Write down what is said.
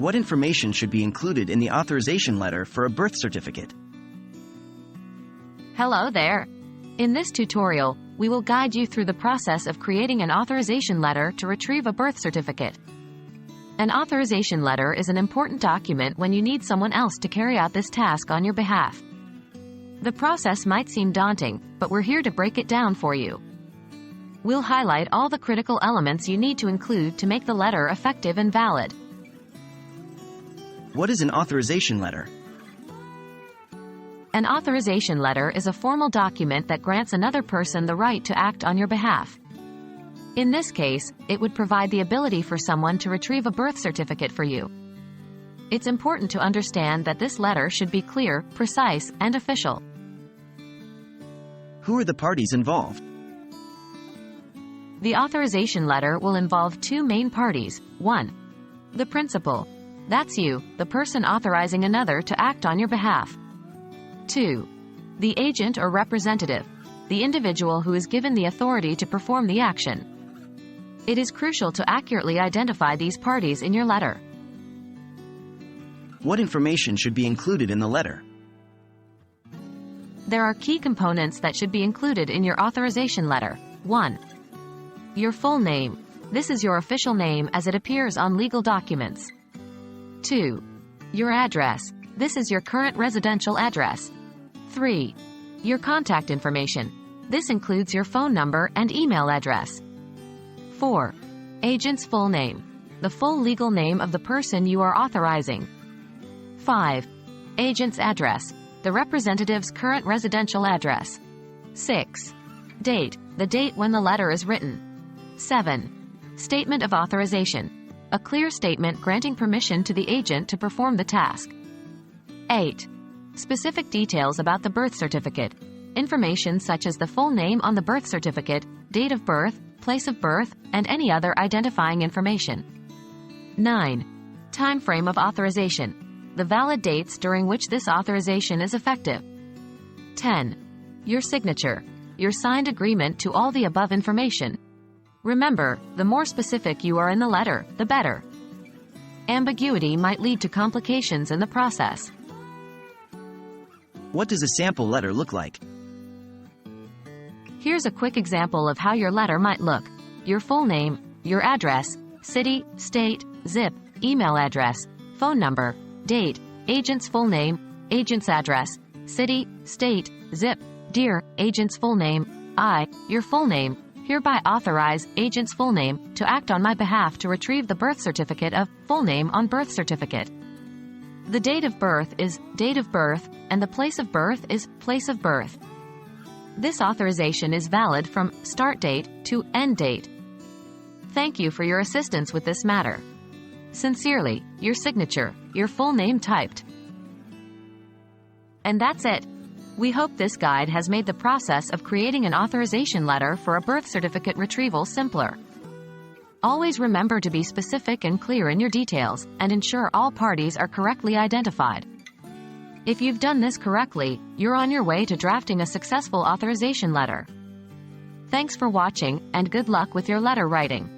What information should be included in the authorization letter for a birth certificate? Hello there. In this tutorial, we will guide you through the process of creating an authorization letter to retrieve a birth certificate. An authorization letter is an important document when you need someone else to carry out this task on your behalf. The process might seem daunting, but we're here to break it down for you. We'll highlight all the critical elements you need to include to make the letter effective and valid. What is an authorization letter? An authorization letter is a formal document that grants another person the right to act on your behalf. In this case, it would provide the ability for someone to retrieve a birth certificate for you. It's important to understand that this letter should be clear, precise, and official. Who are the parties involved? The authorization letter will involve two main parties. 1. The principal. That's you, the person authorizing another to act on your behalf. 2. The agent or representative. The individual who is given the authority to perform the action. It is crucial to accurately identify these parties in your letter. What information should be included in the letter? There are key components that should be included in your authorization letter. 1. Your full name. This is your official name as it appears on legal documents. 2. Your address. This is your current residential address. 3. Your contact information. This includes your phone number and email address. 4. Agent's full name. The full legal name of the person you are authorizing. 5. Agent's address. The representative's current residential address. 6. Date. The date when the letter is written. 7. Statement of authorization. A clear statement granting permission to the agent to perform the task. 8. Specific details about the birth certificate. Information such as the full name on the birth certificate, date of birth, place of birth, and any other identifying information. 9. Time frame of authorization. The valid dates during which this authorization is effective. 10. Your signature. Your signed agreement to all the above information. Remember, the more specific you are in the letter, the better. Ambiguity might lead to complications in the process. What does a sample letter look like? Here's a quick example of how your letter might look. Your full name, your address, city, state, zip, email address, phone number, date, agent's full name, agent's address, city, state, zip. Dear agent's full name, I, your full name, hereby authorize agent's full name to act on my behalf to retrieve the birth certificate of full name on birth certificate. The date of birth is date of birth, and the place of birth is place of birth. This authorization is valid from start date to end date. Thank you for your assistance with this matter. Sincerely, your signature, your full name typed. And that's it. We hope this guide has made the process of creating an authorization letter for a birth certificate retrieval simpler. Always remember to be specific and clear in your details, and ensure all parties are correctly identified. If you've done this correctly, you're on your way to drafting a successful authorization letter. Thanks for watching, and good luck with your letter writing.